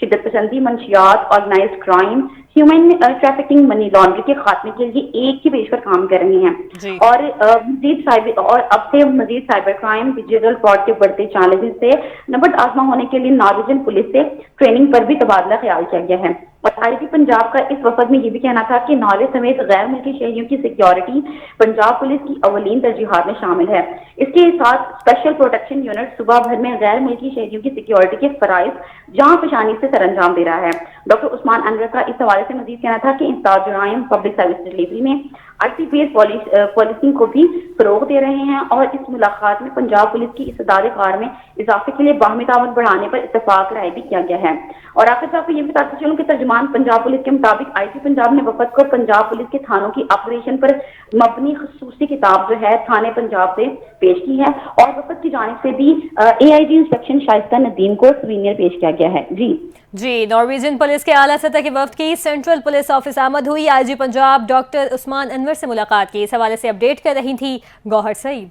شدت پسندی، منشیات، organised crime, human trafficking, money laundering کے خاتمے کے لیے ایک ہی پیج پر کام کر رہی ہیں اور اب سے مزید سائبر کرائم، ڈیجیٹل فراڈ کے بڑھتے چیلنجز سے نبرد آزما ہونے کے لیے نارویجن پولیس سے ٹریننگ پر بھی تبادلہ خیال کیا گیا ہے۔ اور آئی جی پنجاب کا اس وفد میں یہ بھی کہنا تھا کہ نالے سمیت غیر ملکی شہریوں کی سیکیورٹی پنجاب پولیس کی اولین ترجیحات میں شامل ہے۔ اس کے ساتھ اسپیشل پروٹیکشن یونٹ صوبہ بھر میں غیر ملکی شہریوں کی سیکیورٹی کے فرائض جہاں فشانی سے سر انجام دے رہا ہے۔ ڈاکٹر عثمان انور کا اس حوالے سے مزید کہنا تھا کہ انسداد جرائم پبلک سروس ڈلیوری میں RCPS پالیسنگ کو بھی فروغ دے رہے ہیں اور اس ملاقات میں پنجاب پولیس کی استعداد کار میں اضافے کے لیے باہمی تعاون بڑھانے پر اتفاق رائے بھی کیا گیا ہے۔ اور آخر صاحب کو یہ بھی بتاتے چلوں کہ ترجمان پنجاب پولیس کے مطابق آئی جی پنجاب نے وفد کو پنجاب پولیس کے تھانوں کی آپریشن پر مبنی خصوصی کتاب جو ہے تھانے پنجاب سے پیش کی ہے اور وفد کی جانب سے بھی AIG انسپیکشن شائستہ ندیم کو سوینئر پیش کیا گیا ہے۔ جی نارویجن پولیس کے اعلیٰ سطح کے وفد کی سینٹرل پولیس آفس آمد ہوئی۔ IG پنجاب ڈاکٹر عثمان انور سے ملاقات کی، اس حوالے سے اپڈیٹ کر رہی تھی گوہر سعید۔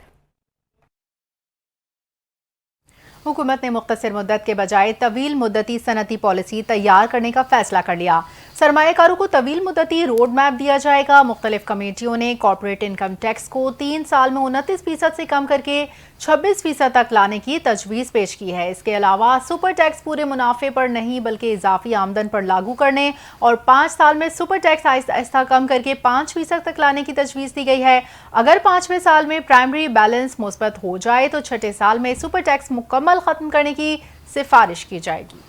حکومت نے مختصر مدت کے بجائے طویل مدتی صنعتی پالیسی تیار کرنے کا فیصلہ کر لیا۔ سرمایہ کاروں کو طویل مدتی روڈ میپ دیا جائے گا۔ مختلف کمیٹیوں نے کارپوریٹ انکم ٹیکس کو 3 سال میں 29% سے کم کر کے 26% تک لانے کی تجویز پیش کی ہے۔ اس کے علاوہ سپر ٹیکس پورے منافع پر نہیں بلکہ اضافی آمدن پر لاگو کرنے اور 5 سال میں سپر ٹیکس آہستہ آہستہ کم کر کے 5% تک لانے کی تجویز دی گئی ہے۔ اگر 5ویں سال میں پرائمری بیلنس مثبت ہو جائے تو 6 سال میں سپر ٹیکس مکمل ختم کرنے کی سفارش کی جائے گی۔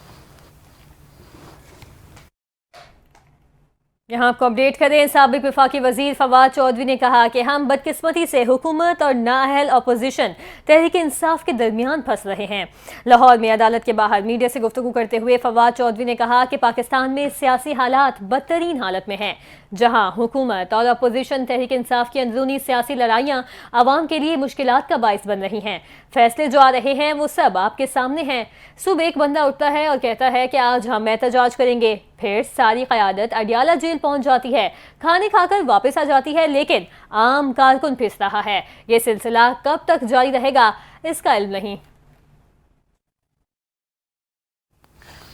یہاں آپ کو اپڈیٹ کریں، سابق وفاقی وزیر فواد چودھری نے کہا کہ ہم بدقسمتی سے حکومت اور نااہل اپوزیشن تحریک انصاف کے درمیان پھنس رہے ہیں۔ لاہور میں عدالت کے باہر میڈیا سے گفتگو کرتے ہوئے فواد چودھری نے کہا کہ پاکستان میں سیاسی حالات بدترین حالت میں ہیں، جہاں حکومت اور اپوزیشن تحریک انصاف کی اندرونی سیاسی لڑائیاں عوام کے لیے مشکلات کا باعث بن رہی ہیں۔ فیصلے جو آ رہے ہیں وہ سب آپ کے سامنے ہیں۔ صبح ایک بندہ اٹھتا ہے اور کہتا ہے کہ آج ہم احتجاج کریں گے، پھر ساری قیادت اڈیالہ جیل پہنچ جاتی ہے، کھانے کھا کر واپس آ جاتی ہے، لیکن عام کارکن پھنس رہا ہے۔ یہ سلسلہ کب تک جاری رہے گا اس کا علم نہیں۔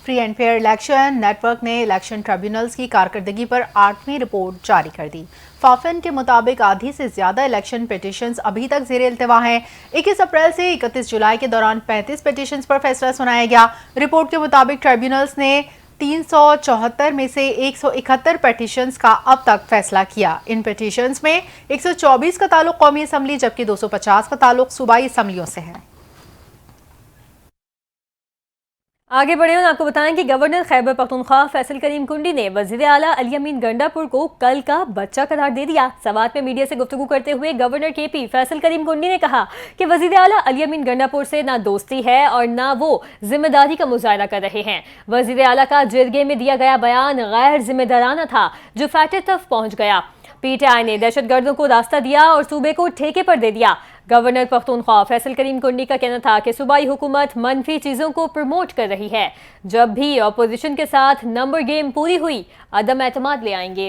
Free and fair election network نے الیکشن ٹریبیونلز کی کارکردگی پر 8ویں رپورٹ جاری کر دی۔ فافن کے مطابق آدھی سے زیادہ الیکشن پیٹیشنز ابھی تک زیر التوا ہیں۔ 21 اپریل سے 31 جولائی کے دوران 35 پیٹیشنز پر فیصلہ سنایا گیا۔ رپورٹ کے مطابق ٹریبیونلز نے 374 میں سے 171 پیٹیشنز کا اب تک فیصلہ کیا۔ ان پیٹیشنز میں 124 کا تعلق قومی اسمبلی جبکہ 250 کا تعلق صوبائی اسمبلیوں سے ہے۔ آگے بڑھے اور آپ کو بتائیں کہ گورنر خیبر پختونخوا فیصل کریم کنڈی نے وزیر اعلیٰ علی امین گنڈاپور کو کل کا بچہ قرار دے دیا۔ سوات میں میڈیا سے گفتگو کرتے ہوئے گورنر KP فیصل کریم کنڈی نے کہا کہ وزیر اعلیٰ علی امین گنڈاپور سے نہ دوستی ہے اور نہ وہ ذمہ داری کا مظاہرہ کر رہے ہیں۔ وزیر اعلیٰ کا جرگے میں دیا گیا بیان غیر ذمہ دارانہ تھا جو فیٹے تک پہنچ گیا۔ PTI نے دہشت گردوں کو راستہ دیا اور صوبے کو ٹھیکے پر دے دیا۔ گورنر پختونخوا فیصل کریم کنڈی کا کہنا تھا کہ صوبائی حکومت منفی چیزوں کو پروموٹ کر رہی ہے۔ جب بھی اپوزیشن کے ساتھ نمبر گیم پوری ہوئی عدم اعتماد لے آئیں گے۔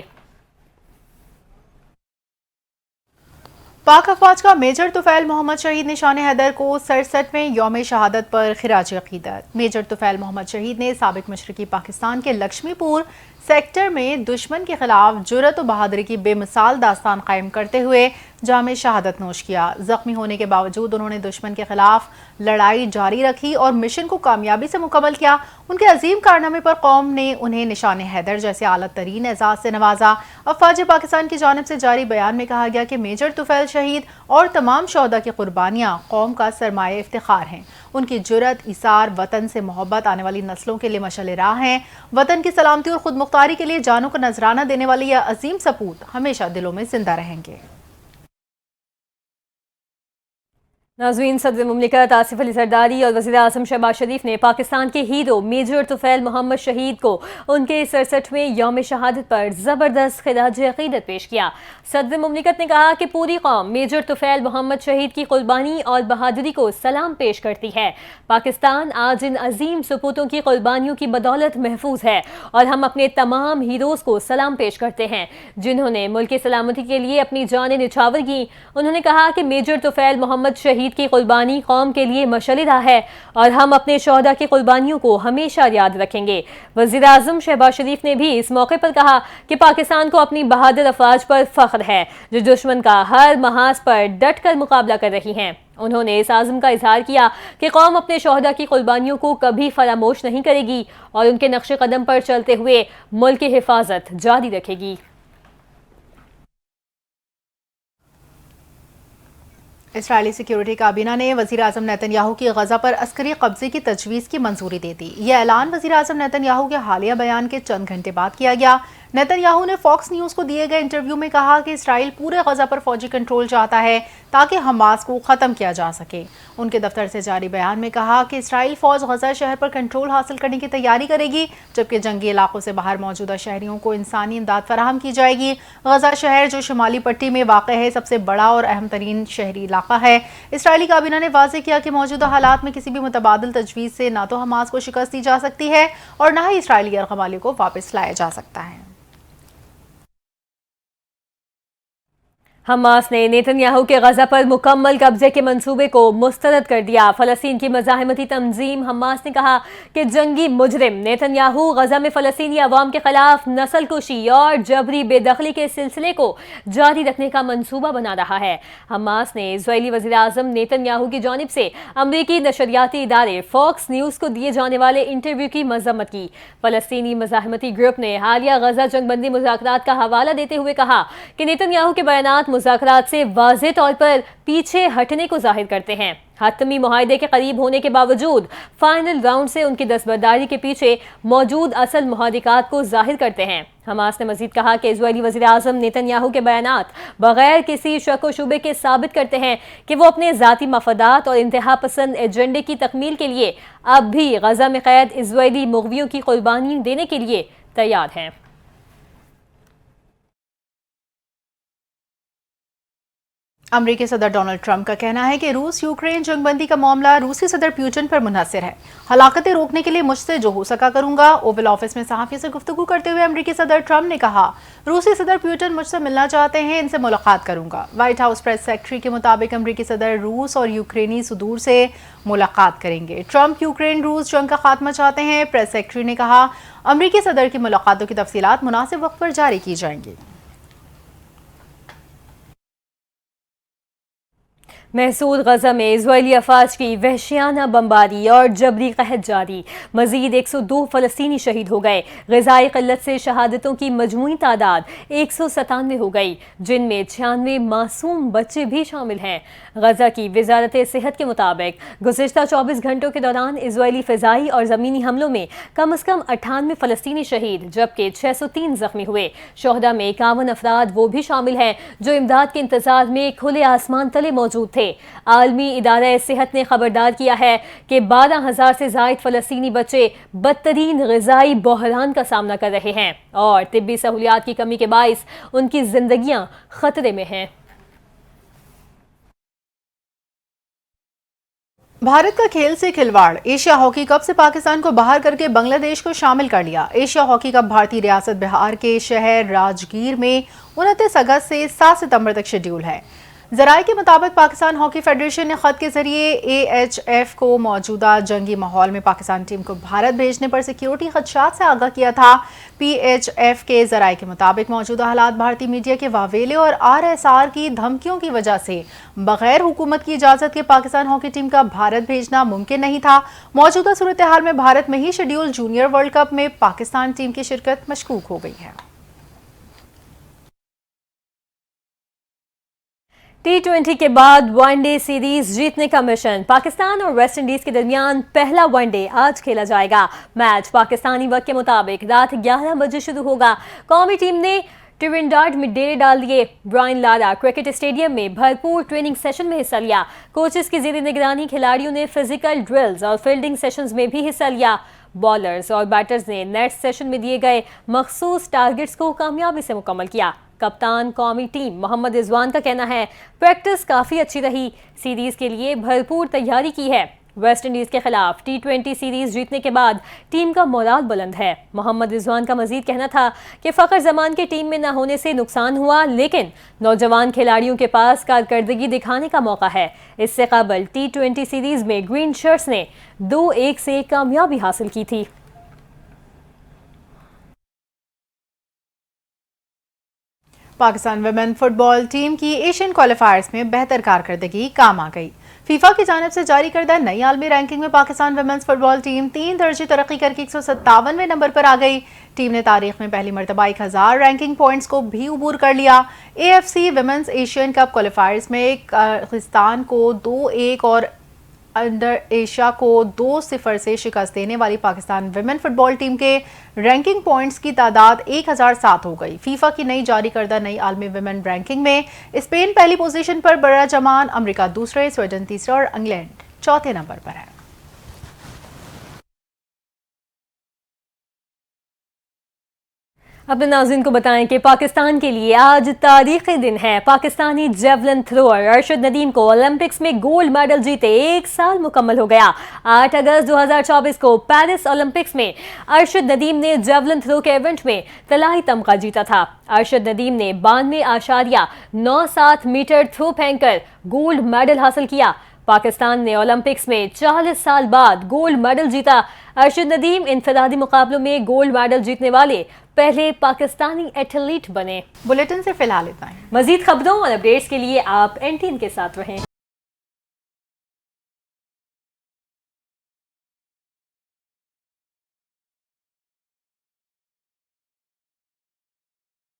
پاک افواج کا میجر طفیل محمد شہید نشان حیدر کو 67ویں یوم شہادت پر خراج عقیدت۔ میجر طفیل محمد شہید نے سابق مشرقی پاکستان کے لکشمی پور سیکٹر میں دشمن کے خلاف جرأت و بہادری کی بے مثال داستان قائم کرتے ہوئے جام شہادت نوش کیا۔ زخمی ہونے کے باوجود انہوں نے دشمن کے خلاف لڑائی جاری رکھی اور مشن کو کامیابی سے مکمل کیا۔ ان کے عظیم کارنامے پر قوم نے انہیں نشان حیدر جیسے اعلیٰ ترین اعزاز سے نوازا۔ افواج پاکستان کی جانب سے جاری بیان میں کہا گیا کہ میجر طفیل شہید اور تمام شہداء کی قربانیاں قوم کا سرمایہ افتخار ہیں۔ ان کی جرأت، ایثار، وطن سے محبت آنے والی نسلوں کے لیے مشعل راہ ہیں۔ وطن کی سلامتی اور خود مختاری کے لیے جانوں کا نذرانہ دینے والے یہ عظیم سپوت ہمیشہ دلوں میں زندہ رہیں گے۔ ناظرین، صدر مملکت آصف علی زرداری اور وزیر اعظم شہباز شریف نے پاکستان کے ہیرو میجر طفیل محمد شہید کو ان کے 67ویں یوم شہادت پر زبردست خراج عقیدت پیش کیا۔ صدر مملکت نے کہا کہ پوری قوم میجر طفیل محمد شہید کی قربانی اور بہادری کو سلام پیش کرتی ہے۔ پاکستان آج ان عظیم سپوتوں کی قربانیوں کی بدولت محفوظ ہے اور ہم اپنے تمام ہیروز کو سلام پیش کرتے ہیں جنہوں نے ملک کی سلامتی کے لیے اپنی جانیں نچھاور کی۔ انہوں نے کہا کہ میجر طفیل محمد شہید شہید کی قربانی قوم کے لیے مشعل راہ ہے اور ہم اپنے شہداء کی قربانیوں کو ہمیشہ یاد رکھیں گے۔ وزیر اعظم شہباز شریف نے بھی اس موقع پر کہا کہ پاکستان کو اپنی بہادر افواج پر فخر ہے جو دشمن کا ہر محاذ پر ڈٹ کر مقابلہ کر رہی ہیں۔ انہوں نے اس عزم کا اظہار کیا کہ قوم اپنے شہداء کی قربانیوں کو کبھی فراموش نہیں کرے گی اور ان کے نقش قدم پر چلتے ہوئے ملک کی حفاظت جاری رکھے گی۔ اسرائیلی سیکیورٹی کابینہ نے وزیر اعظم نیتن یاہو کی غزہ پر عسکری قبضے کی تجویز کی منظوری دے دی۔ یہ اعلان وزیر اعظم نیتن یاہو کے حالیہ بیان کے چند گھنٹے بعد کیا گیا۔ نیتن یاہو نے فاکس نیوز کو دیے گئے انٹرویو میں کہا کہ اسرائیل پورے غزہ پر فوجی کنٹرول چاہتا ہے تاکہ حماس کو ختم کیا جا سکے۔ ان کے دفتر سے جاری بیان میں کہا کہ اسرائیل فوج غزہ شہر پر کنٹرول حاصل کرنے کی تیاری کرے گی جبکہ جنگی علاقوں سے باہر موجودہ شہریوں کو انسانی امداد فراہم کی جائے گی۔ غزہ شہر جو شمالی پٹی میں واقع ہے سب سے بڑا اور اہم ترین شہری علاقہ ہے۔ اسرائیلی کابینہ نے واضح کیا کہ موجودہ حالات میں کسی بھی متبادل تجویز سے نہ تو حماس کو شکست دی جا سکتی ہے اور نہ ہی اسرائیلی یرغمالیوں کو واپس لایا جا سکتا ہے۔ حماس نے نیتن یاہو کے غزہ پر مکمل قبضے کے منصوبے کو مسترد کر دیا۔ فلسطین کی مزاحمتی تنظیم حماس نے کہا کہ جنگی مجرم نیتن یاہو غزہ میں فلسطینی عوام کے خلاف نسل کشی اور جبری بے دخلی کے سلسلے کو جاری رکھنے کا منصوبہ بنا رہا ہے۔ حماس نے اسرائیلی وزیر اعظم نیتن یاہو کی جانب سے امریکی نشریاتی ادارے فاکس نیوز کو دیے جانے والے انٹرویو کی مذمت کی۔ فلسطینی مزاحمتی گروپ نے حالیہ غزہ جنگ بندی مذاکرات کا حوالہ دیتے ہوئے کہا کہ نیتن یاہو کے بیانات مذاکرات سے واضح طور پر پیچھے ہٹنے کو ظاہر کرتے ہیں۔ حتمی معاہدے کے قریب ہونے کے باوجود فائنل راؤنڈ سے ان کی دستبرداری کے پیچھے موجود اصل محرکات کو ظاہر کرتے ہیں۔ حماس نے مزید کہا کہ اسرائیلی وزیر اعظم نیتن یاہو کے بیانات بغیر کسی شک و شبے کے ثابت کرتے ہیں کہ وہ اپنے ذاتی مفادات اور انتہا پسند ایجنڈے کی تکمیل کے لیے اب بھی غزہ میں قید اسرائیلی مغویوں کی قربانی دینے کے لیے تیار ہیں۔ امریکی صدر ڈونلڈ ٹرمپ کا کہنا ہے کہ روس یوکرین جنگ بندی کا معاملہ روسی صدر پیوٹن پر منحصر ہے۔ ہلاکتیں روکنے کے لیے مجھ سے جو ہو سکا کروں گا۔ اوول آفس میں صحافیوں سے گفتگو کرتے ہوئے امریکی صدر ٹرمپ نے کہا روسی صدر پیوٹن مجھ سے ملنا چاہتے ہیں، ان سے ملاقات کروں گا۔ وائٹ ہاؤس پریس سیکرٹری کے مطابق امریکی صدر روس اور یوکرینی صدور سے ملاقات کریں گے۔ ٹرمپ یوکرین روس جنگ کا خاتمہ چاہتے ہیں۔ پریس سیکرٹری نے کہا امریکی صدر کی ملاقاتوں کی تفصیلات مناسب وقت پر جاری کی جائیں گی۔ محصول غزہ میں اسرائیلی افواج کی وحشیانہ بمباری اور جبری قحط جاری، مزید 102 فلسطینی شہید ہو گئے۔ غذائی قلت سے شہادتوں کی مجموعی تعداد 197 ہو گئی، جن میں 96 معصوم بچے بھی شامل ہیں۔ غزہ کی وزارت صحت کے مطابق گزشتہ 24 گھنٹوں کے دوران اسرائیلی فضائی اور زمینی حملوں میں کم از کم 98 فلسطینی شہید جبکہ 603 زخمی ہوئے۔ شہداء میں 51 افراد وہ بھی شامل ہیں جو امداد کے انتظار میں کھلے آسمان تلے موجود تھے۔ عالمی ادارہ صحت نے خبردار کیا ہے کہ 12,000 سے زائد فلسطینی بچے بدترین غذائی بحران کا سامنا کر رہے ہیں اور طبی سہولیات کی کمی کے باعث ان کی زندگیاں خطرے میں ہیں۔ بھارت کا کھیل سے کھلواڑ، ایشیا ہاکی کپ سے پاکستان کو باہر کر کے بنگلہ دیش کو شامل کر لیا۔ ایشیا ہاکی کپ بھارتی ریاست بہار کے شہر راجگیر میں 29 اگست سے 7 ستمبر تک شیڈیول ہے۔ ذرائع کے مطابق پاکستان ہاکی فیڈریشن نے خط کے ذریعے AHF کو موجودہ جنگی ماحول میں پاکستان ٹیم کو بھارت بھیجنے پر سیکیورٹی خدشات سے آگاہ کیا تھا۔ PHF کے ذرائع کے مطابق موجودہ حالات بھارتی میڈیا کے واویلے اور RSR کی دھمکیوں کی وجہ سے بغیر حکومت کی اجازت کے پاکستان ہاکی ٹیم کا بھارت بھیجنا ممکن نہیں تھا۔ موجودہ صورتحال میں بھارت میں ہی شیڈیول جونیئر ورلڈ کپ میں پاکستان ٹیم کی شرکت مشکوک ہو گئی ہے۔ T20 کے بعد ون ڈے سیریز جیتنے کا مشن، پاکستان اور ویسٹ انڈیز کے درمیان پہلا ون ڈے آج کھیلا جائے گا۔ میچ پاکستانی وقت کے مطابق رات 11 بجے شروع ہوگا۔ قومی ٹیم نے ٹرینڈاڈ میں ڈیرے ڈال دیے۔ برائن لارا کرکٹ اسٹیڈیم میں بھرپور ٹریننگ سیشن میں حصہ لیا۔ کوچز کی زیر نگرانی کھلاڑیوں نے فزیکل ڈرلز اور فیلڈنگ سیشنز میں بھی حصہ لیا۔ بالرز اور بیٹرز نے نیٹ سیشن میں دیے گئے مخصوص ٹارگٹس کو کامیابی سے مکمل کیا۔ کپتان قومی ٹیم محمد رضوان کا کہنا ہے پریکٹس کافی اچھی رہی، سیریز کے لیے بھرپور تیاری کی ہے۔ ویسٹ انڈیز کے خلاف T20 سیریز جیتنے کے بعد ٹیم کا مورال بلند ہے۔ محمد رضوان کا مزید کہنا تھا کہ فخر زمان کے ٹیم میں نہ ہونے سے نقصان ہوا، لیکن نوجوان کھلاڑیوں کے پاس کارکردگی دکھانے کا موقع ہے۔ اس سے قبل T20 سیریز میں گرین شرٹس نے 2-1 سے کامیابی حاصل کی تھی۔ پاکستان ویمن فٹ بال ٹیم کی ایشین کوالیفائرز میں بہتر کارکردگی کام آ گئی۔ فیفا کی جانب سے جاری کردہ نئی عالمی رینکنگ میں پاکستان ویمنز فٹ بال ٹیم 3 درجے ترقی کر کے 157ویں نمبر پر آ گئی۔ ٹیم نے تاریخ میں پہلی مرتبہ 1000 رینکنگ پوائنٹس کو بھی عبور کر لیا۔ AFC women's Asian cup qualifiers میں قازقستان کو 2-1 اور انڈر ایشیا کو 2-0 سے شکست دینے والی پاکستان ویمن فٹ بال ٹیم کے رینکنگ پوائنٹس کی تعداد 1007 ہو گئی۔ فیفا کی نئی جاری کردہ نئی عالمی ویمن رینکنگ میں اسپین پہلی پوزیشن پر، براجمان امریکہ دوسرے، سویڈن تیسرے اور انگلینڈ چوتھے نمبر پر ہے۔ اپنے ناظرین کو بتائیں کہ پاکستان کے لیے آج تاریخی دن ہے۔ پاکستانی جیولن تھروئر ارشد ندیم کو اولمپکس میں گولڈ میڈل جیتے 1 سال مکمل ہو گیا۔ 8 اگست 2024 کو پیرس اولمپکس میں ارشد ندیم نے جیولن تھرو کے ایونٹ میں طلائی تمغہ جیتا تھا۔ ارشد ندیم نے 92.97 میٹر تھرو پھینک کر گولڈ میڈل حاصل کیا۔ پاکستان نے اولمپکس میں 40 سال بعد گولڈ میڈل جیتا۔ ارشد ندیم انفرادی مقابلوں میں گولڈ میڈل جیتنے والے پہلے پاکستانی ایتھلیٹ بنے۔ بلیٹن سے فی الحال اتنا ہی۔ مزید خبروں اور اپڈیٹس کے لیے آپ NTN کے ساتھ رہیں۔